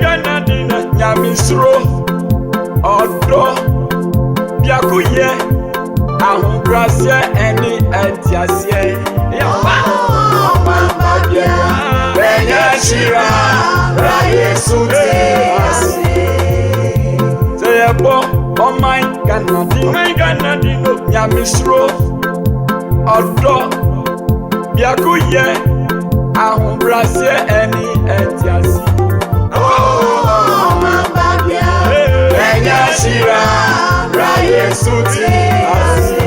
ganadi nyamisro odo biakuye ahungrasie eni entiasie yamba mambabia benya shira ra Yesu te asi seyebo oh my ganadi no nyamisro odo biakuye ahungrasie eni entiasie mambabia benya shira ra Yesu te asi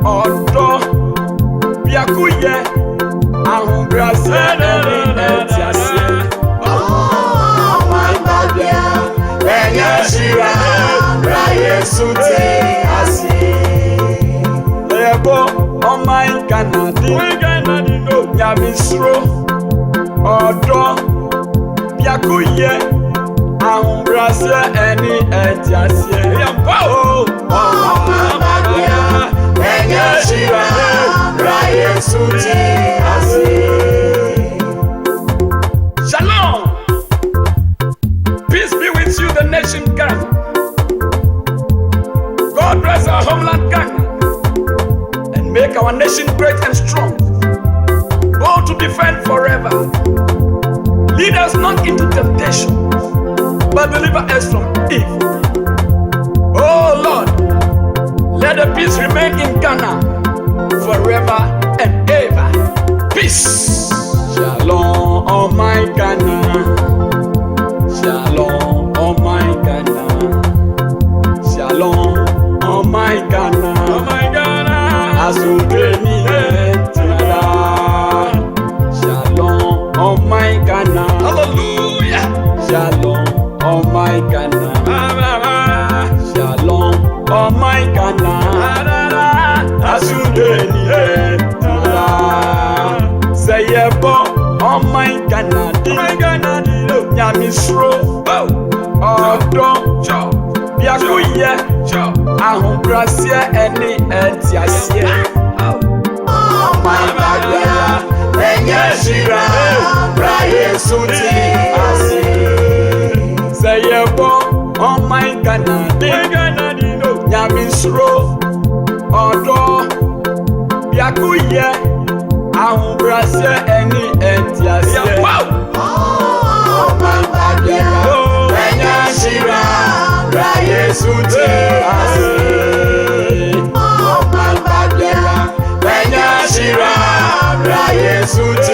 Odo biakuye ahungrasie eni entiasie mambabia benya shira ra Yesu te asi ebo oh my ganadi no nyamisro odo biakuye ahungrasie eni entiasie yamba mambabia benya shira ra Yesu te asi. Shalom. Peace be with you, the nation Ghana. God bless our homeland Ghana and make our nation great and strong, bold to defend forever. Lead us not into temptation, but deliver us from evil. Oh Lord, let the peace remain in Ghana forever and ever. Peace. Shalom, oh my Ghana. Shalom, oh my Ghana. Shalom, oh my Ghana. Oh my Ghana. Azudeni etada. Shalom, oh my Ghana. Hallelujah. Shalom, oh my Ghana. Shalom, oh my Ghana. Azudeni etada. Sayebo, oh my ganadi nyamisro odo biakuye ahungrasie eni entiasie mambabia benya shira ra Yesu te asi sayebo oh my ganadi nyamisro odo biakuye ahungrasie eni entiasie mambabia benya shira ra Yesu te asi mambabia benya shira ra Yesu te